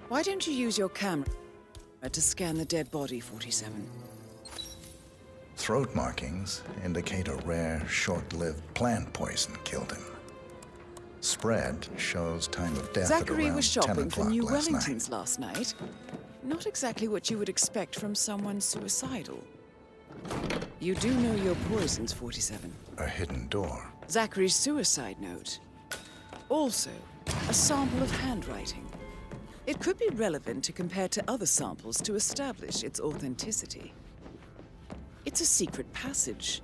Why don't you use your camera to scan the dead body, 47? Throat markings indicate a rare, short-lived plant poison killed him. Spread shows time of death Zachary at around was 10 shopping for o'clock New last Wellingtons night. last night. Not exactly what you would expect from someone suicidal. You do know your poisons, 47. A hidden door. Zachary's suicide note. Also, a sample of handwriting. It could be relevant to compare to other samples to establish its authenticity. It's a secret passage.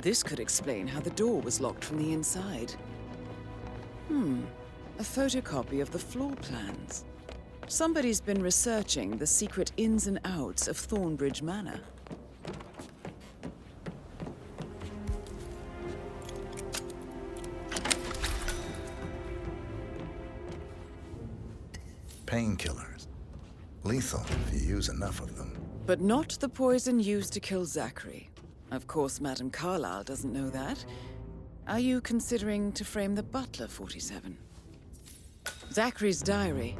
This could explain how the door was locked from the inside. A photocopy of the floor plans. Somebody's been researching the secret ins and outs of Thornbridge Manor. Painkillers. Lethal if you use enough of them. But not the poison used to kill Zachary. Of course, Madame Carlyle doesn't know that. Are you considering to frame the butler, 47? Zachary's diary.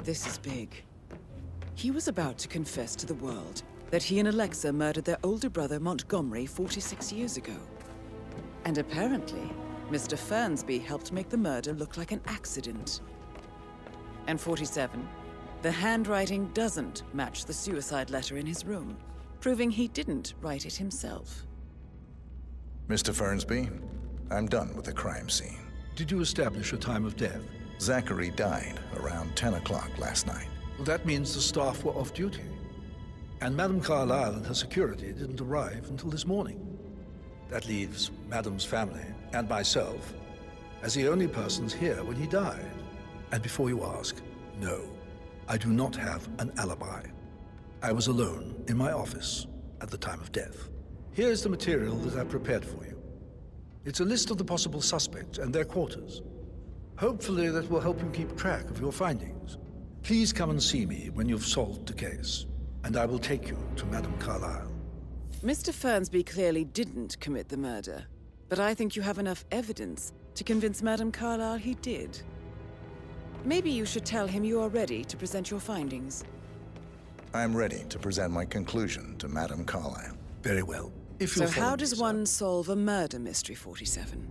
This is big. He was about to confess to the world that he and Alexa murdered their older brother Montgomery 46 years ago. And apparently, Mr. Fernsby helped make the murder look like an accident. And 47, the handwriting doesn't match the suicide letter in his room, proving he didn't write it himself. Mr. Fernsby, I'm done with the crime scene. Did you establish a time of death? Zachary died around 10 o'clock last night. Well, that means the staff were off duty. And Madame Carlyle and her security didn't arrive until this morning. That leaves Madame's family and myself as the only persons here when he died. And before you ask, no, I do not have an alibi. I was alone in my office at the time of death. Here's the material that I prepared for you. It's a list of the possible suspects and their quarters. Hopefully that will help you keep track of your findings. Please come and see me when you've solved the case, and I will take you to Madame Carlyle. Mr. Fernsby clearly didn't commit the murder, but I think you have enough evidence to convince Madame Carlyle he did. Maybe you should tell him you are ready to present your findings. I'm ready to present my conclusion to Madame Carlyle. Very well. If So you'll follow how me, does sir. one solve a murder mystery, 47?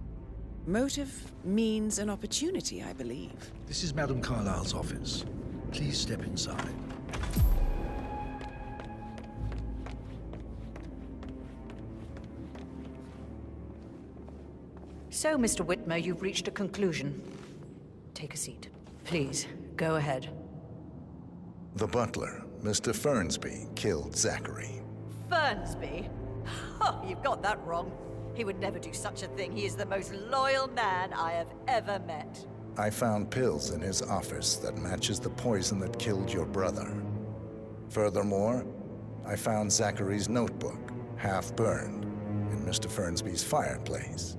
Motive, means, and opportunity, I believe. This is Madame Carlyle's office. Please step inside. So, Mr. Whitmer, you've reached a conclusion. Take a seat. Please, go ahead. The butler, Mr. Fernsby, killed Zachary. Fernsby? Oh, you've got that wrong. He would never do such a thing. He is the most loyal man I have ever met. I found pills in his office that matches the poison that killed your brother. Furthermore, I found Zachary's notebook, half burned, in Mr. Fernsby's fireplace.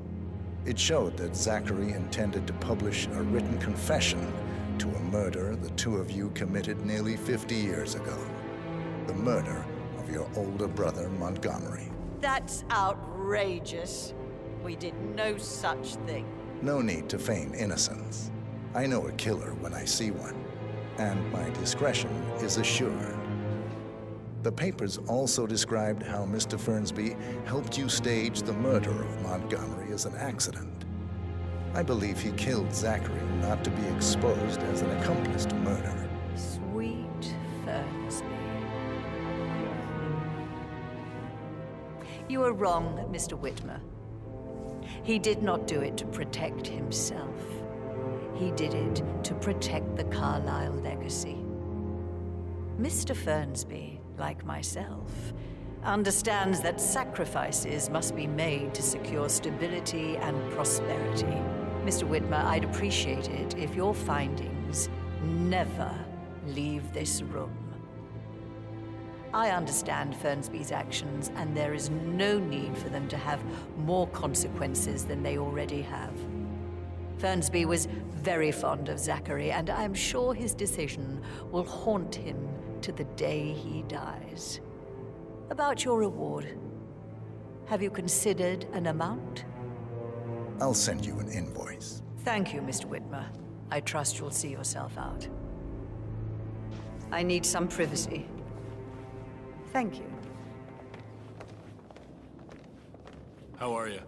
It showed that Zachary intended to publish a written confession to a murder the two of you committed nearly 50 years ago. The murder of your older brother, Montgomery. That's outrageous. We did no such thing. No need to feign innocence. I know a killer when I see one, and my discretion is assured. The papers also described how Mr. Fernsby helped you stage the murder of Montgomery as an accident. I believe he killed Zachary not to be exposed as an accomplice to murder. Sweet Fernsby. You are wrong, Mr. Whitmer. He did not do it to protect himself. He did it to protect the Carlyle legacy. Mr. Fernsby, like myself, understands that sacrifices must be made to secure stability and prosperity. Mr. Whitmer, I'd appreciate it if your findings never leave this room. I understand Fernsby's actions, and there is no need for them to have more consequences than they already have. Fernsby was very fond of Zachary, and I'm sure his decision will haunt him to the day he dies. About your reward, have you considered an amount? I'll send you an invoice. Thank you, Mr. Whitmer. I trust you'll see yourself out. I need some privacy. Thank you. How are you?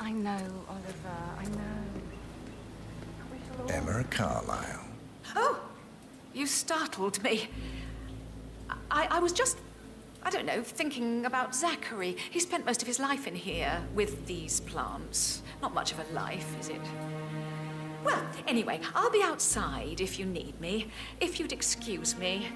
I know, Oliver, I know. Emma Carlyle. Oh! You startled me. I was just, I don't know, thinking about Zachary. He spent most of his life in here with these plants. Not much of a life, is it? Well, anyway, I'll be outside if you need me. If you'd excuse me.